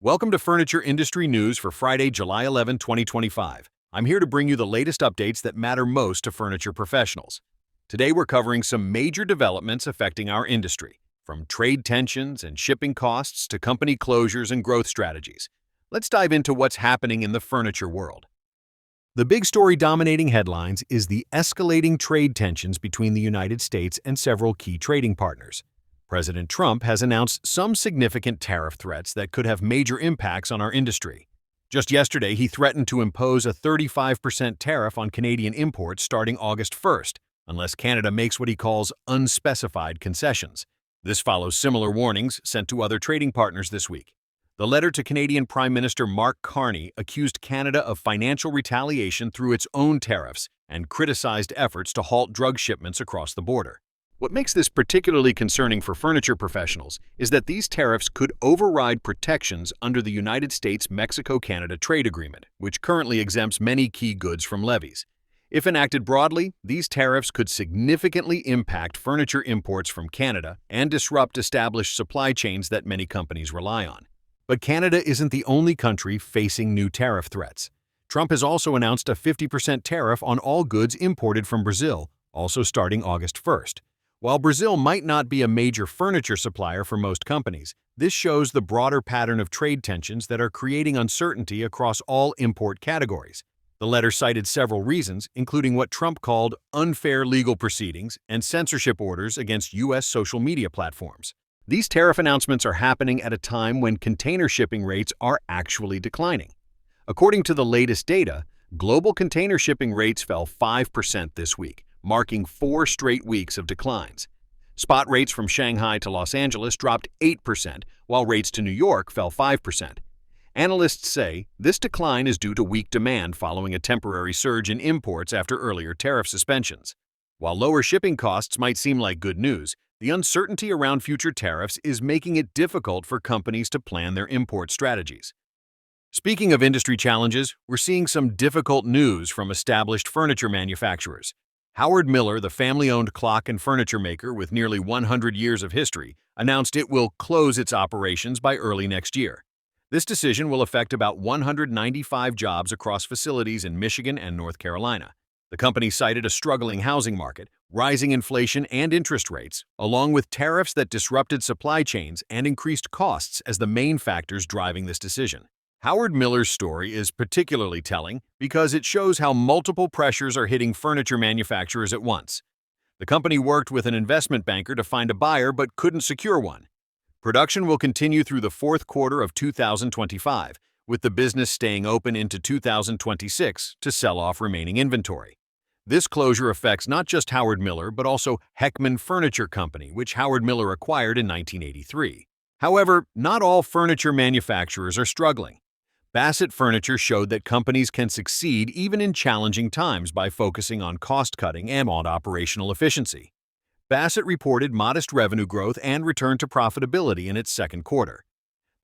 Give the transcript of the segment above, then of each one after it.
Welcome to Furniture Industry News for Friday, July 11, 2025. I'm here to bring you the latest updates that matter most to furniture professionals. Today we're covering some major developments affecting our industry, from trade tensions and shipping costs to company closures and growth strategies. Let's dive into what's happening in the furniture world. The big story dominating headlines is the escalating trade tensions between the United States and several key trading partners. President Trump has announced some significant tariff threats that could have major impacts on our industry. Just yesterday, he threatened to impose a 35% tariff on Canadian imports starting August 1st, unless Canada makes what he calls unspecified concessions. This follows similar warnings sent to other trading partners this week. The letter to Canadian Prime Minister Mark Carney accused Canada of financial retaliation through its own tariffs and criticized efforts to halt drug shipments across the border. What makes this particularly concerning for furniture professionals is that these tariffs could override protections under the United States-Mexico-Canada Trade Agreement, which currently exempts many key goods from levies. If enacted broadly, these tariffs could significantly impact furniture imports from Canada and disrupt established supply chains that many companies rely on. But Canada isn't the only country facing new tariff threats. Trump has also announced a 50% tariff on all goods imported from Brazil, also starting August 1st. While Brazil might not be a major furniture supplier for most companies, this shows the broader pattern of trade tensions that are creating uncertainty across all import categories. The letter cited several reasons, including what Trump called unfair legal proceedings and censorship orders against U.S. social media platforms. These tariff announcements are happening at a time when container shipping rates are actually declining. According to the latest data, global container shipping rates fell 5% this week, marking 4 straight weeks of declines. Spot rates from Shanghai to Los Angeles dropped 8%, while rates to New York fell 5%. Analysts say this decline is due to weak demand following a temporary surge in imports after earlier tariff suspensions. While lower shipping costs might seem like good news, the uncertainty around future tariffs is making it difficult for companies to plan their import strategies. Speaking of industry challenges, we're seeing some difficult news from established furniture manufacturers. Howard Miller, the family-owned clock and furniture maker with nearly 100 years of history, announced it will close its operations by early next year. This decision will affect about 195 jobs across facilities in Michigan and North Carolina. The company cited a struggling housing market, rising inflation and interest rates, along with tariffs that disrupted supply chains and increased costs as the main factors driving this decision. Howard Miller's story is particularly telling because it shows how multiple pressures are hitting furniture manufacturers at once. The company worked with an investment banker to find a buyer but couldn't secure one. Production will continue through the fourth quarter of 2025, with the business staying open into 2026 to sell off remaining inventory. This closure affects not just Howard Miller but also Heckman Furniture Company, which Howard Miller acquired in 1983. However, not all furniture manufacturers are struggling. Bassett Furniture showed that companies can succeed even in challenging times by focusing on cost-cutting and on operational efficiency. Bassett reported modest revenue growth and returned to profitability in its second quarter.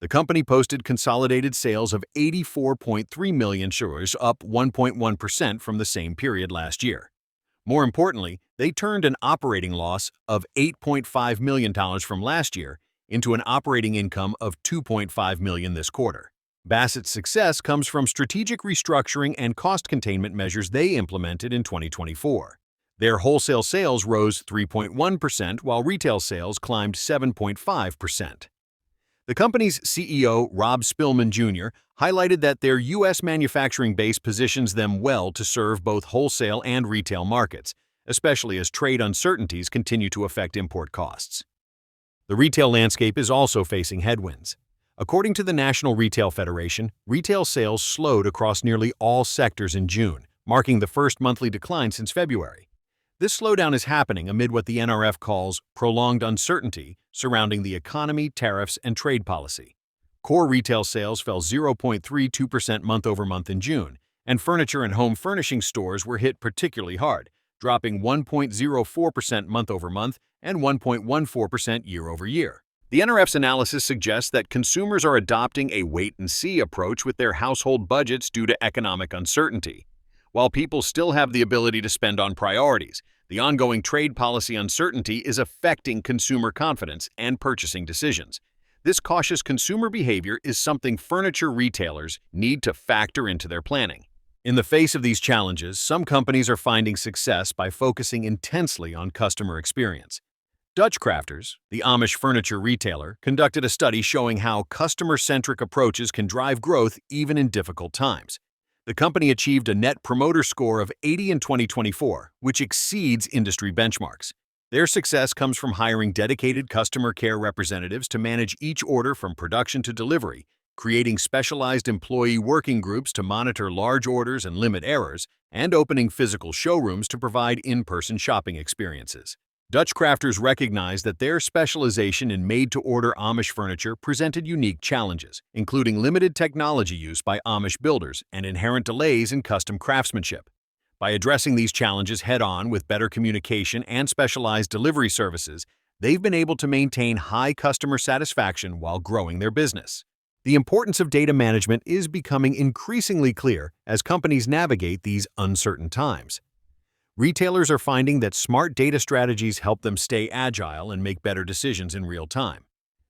The company posted consolidated sales of $84.3 million, up 1.1% from the same period last year. More importantly, they turned an operating loss of $8.5 million from last year into an operating income of $2.5 million this quarter. Bassett's success comes from strategic restructuring and cost containment measures they implemented in 2024. Their wholesale sales rose 3.1%, while retail sales climbed 7.5%. The company's CEO, Rob Spillman Jr., highlighted that their U.S. manufacturing base positions them well to serve both wholesale and retail markets, especially as trade uncertainties continue to affect import costs. The retail landscape is also facing headwinds. According to the National Retail Federation, retail sales slowed across nearly all sectors in June, marking the first monthly decline since February. This slowdown is happening amid what the NRF calls prolonged uncertainty surrounding the economy, tariffs, and trade policy. Core retail sales fell 0.32% month-over-month in June, and furniture and home furnishing stores were hit particularly hard, dropping 1.04% month-over-month and 1.14% year-over-year. The NRF's analysis suggests that consumers are adopting a wait-and-see approach with their household budgets due to economic uncertainty. While people still have the ability to spend on priorities, the ongoing trade policy uncertainty is affecting consumer confidence and purchasing decisions. This cautious consumer behavior is something furniture retailers need to factor into their planning. In the face of these challenges, some companies are finding success by focusing intensely on customer experience. Dutch Crafters, the Amish furniture retailer, conducted a study showing how customer-centric approaches can drive growth even in difficult times. The company achieved a Net Promoter Score of 80 in 2024, which exceeds industry benchmarks. Their success comes from hiring dedicated customer care representatives to manage each order from production to delivery, creating specialized employee working groups to monitor large orders and limit errors, and opening physical showrooms to provide in-person shopping experiences. Dutch Crafters recognized that their specialization in made-to-order Amish furniture presented unique challenges, including limited technology use by Amish builders and inherent delays in custom craftsmanship. By addressing these challenges head-on with better communication and specialized delivery services, they've been able to maintain high customer satisfaction while growing their business. The importance of data management is becoming increasingly clear as companies navigate these uncertain times. Retailers are finding that smart data strategies help them stay agile and make better decisions in real time.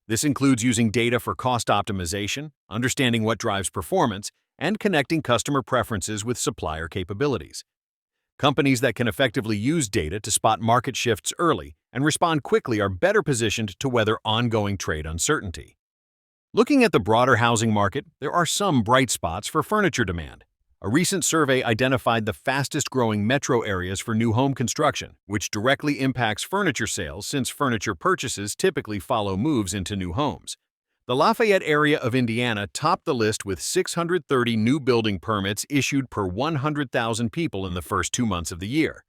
This includes using data for cost optimization, understanding what drives performance, and connecting customer preferences with supplier capabilities. Companies that can effectively use data to spot market shifts early and respond quickly are better positioned to weather ongoing trade uncertainty. Looking at the broader housing market, there are some bright spots for furniture demand. A recent survey identified the fastest-growing metro areas for new home construction, which directly impacts furniture sales since furniture purchases typically follow moves into new homes. The Lafayette area of Indiana topped the list with 630 new building permits issued per 100,000 people in the first 2 months of the year.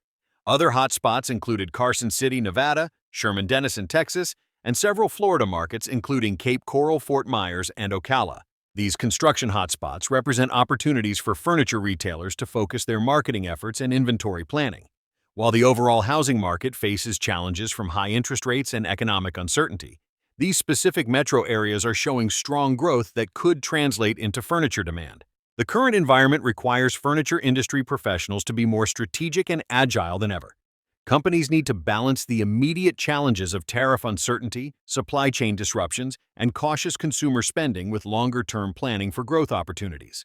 Other hotspots included Carson City, Nevada, Sherman-Denison, Texas, and several Florida markets including Cape Coral, Fort Myers, and Ocala. These construction hotspots represent opportunities for furniture retailers to focus their marketing efforts and inventory planning. While the overall housing market faces challenges from high interest rates and economic uncertainty, these specific metro areas are showing strong growth that could translate into furniture demand. The current environment requires furniture industry professionals to be more strategic and agile than ever. Companies need to balance the immediate challenges of tariff uncertainty, supply chain disruptions, and cautious consumer spending with longer-term planning for growth opportunities.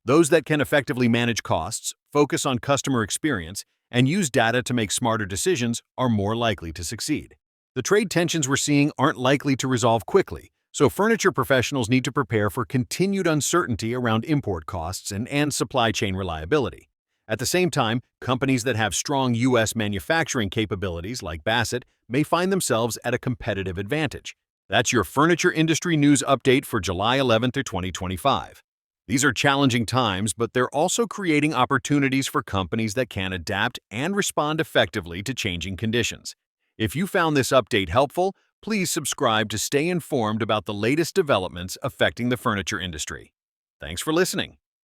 Those that can effectively manage costs, focus on customer experience, and use data to make smarter decisions are more likely to succeed. The trade tensions we're seeing aren't likely to resolve quickly, so furniture professionals need to prepare for continued uncertainty around import costs and supply chain reliability. At the same time, companies that have strong U.S. manufacturing capabilities like Bassett may find themselves at a competitive advantage. That's your furniture industry news update for July 11th, 2025. These are challenging times, but they're also creating opportunities for companies that can adapt and respond effectively to changing conditions. If you found this update helpful, please subscribe to stay informed about the latest developments affecting the furniture industry. Thanks for listening.